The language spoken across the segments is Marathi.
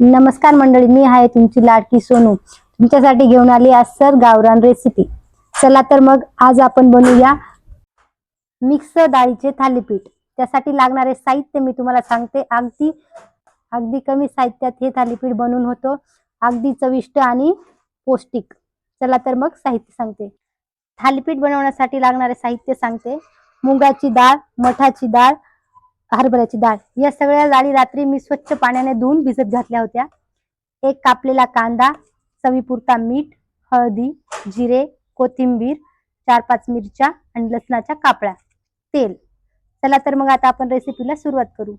नमस्कार मंडळी, मी आहे तुमची लाडकी सोनू. तुमच्यासाठी घेऊन आली आज सर गावरान रेसिपी. चला तर मग आज आपण बनवूया मिक्स डाळीचे थालीपीठ. त्यासाठी लागणारे साहित्य मी तुम्हाला सांगते. अगदी कमी साहित्यात हे थालीपीठ बनवून होतो. अगदी चविष्ट आणि पौष्टिक. चला तर मग साहित्य सांगते. थालीपीठ बनवण्यासाठी लागणारे साहित्य सांगते. मुगाची डाळ, मठाची डाळ, हरभऱ्याची डाळ. या सगळ्या डाळी रात्री मी स्वच्छ पाण्याने धुवून भिजत घातल्या होत्या. एक कापलेला कांदा, चवीपुरता मीठ, हळदी, जिरे, कोथिंबीर, 4-5 मिरच्या आणि लसणाच्या कापळ्या, तेल. चला तर मग आता आपण रेसिपीला सुरुवात करू.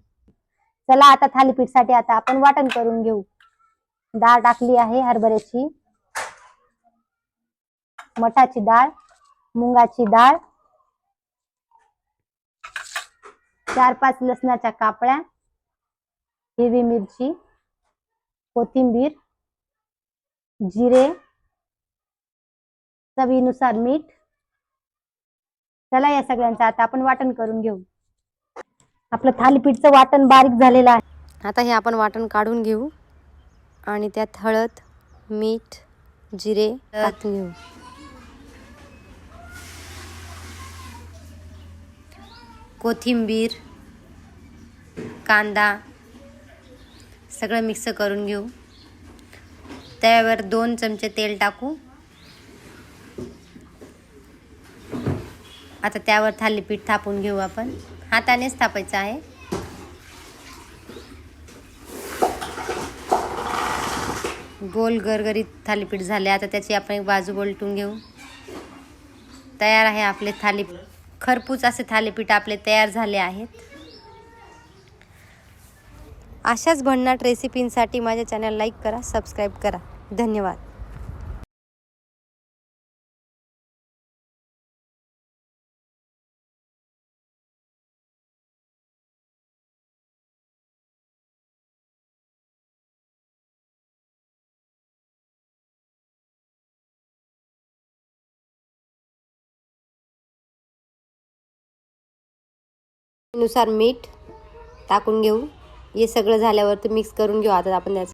चला आता थालीपीठसाठी आता आपण वाटण करून घेऊ. डाळ टाकली आहे हरभऱ्याची, मठाची डाळ, मुगाची डाळ, 4-5 लसणाच्या कापळ्या, हिरवी मिरची, कोथिंबीर, जिरे, चवीनुसार मीठ. चला या सगळ्यांचं आता आपण वाटण करून घेऊ. आपलं थालीपीठचं वाटण बारीक झालेलं आहे. आता हे आपण वाटण काढून घेऊ आणि त्यात हळद, मीठ, जिरे टाकून घेऊ. कोथिंबीर, कांदा सगळं मिक्स करून घेऊ. त्यावर 2 चमचे तेल टाकू. आता त्यावर थालीपीठ थापून घेऊ. आपण हातानेच थापायचं आहे. गोल गरगरीत थालीपीठ झाले. आता त्याची आपण एक बाजू उलटून घेऊ. तयार आहे आपले थालीपीठ. खरपूस असे थालीपीठ आपले तयार झाले आहेत. अशाच भन्नाट रेसिपींसाठी माझ्या चॅनल लाईक करा, सबस्क्राईब करा. धन्यवाद. नुसार मीठ टाकून घेऊ. हे सगळं झाल्यावर मिक्स करून घेऊ. आता आपण त्याचं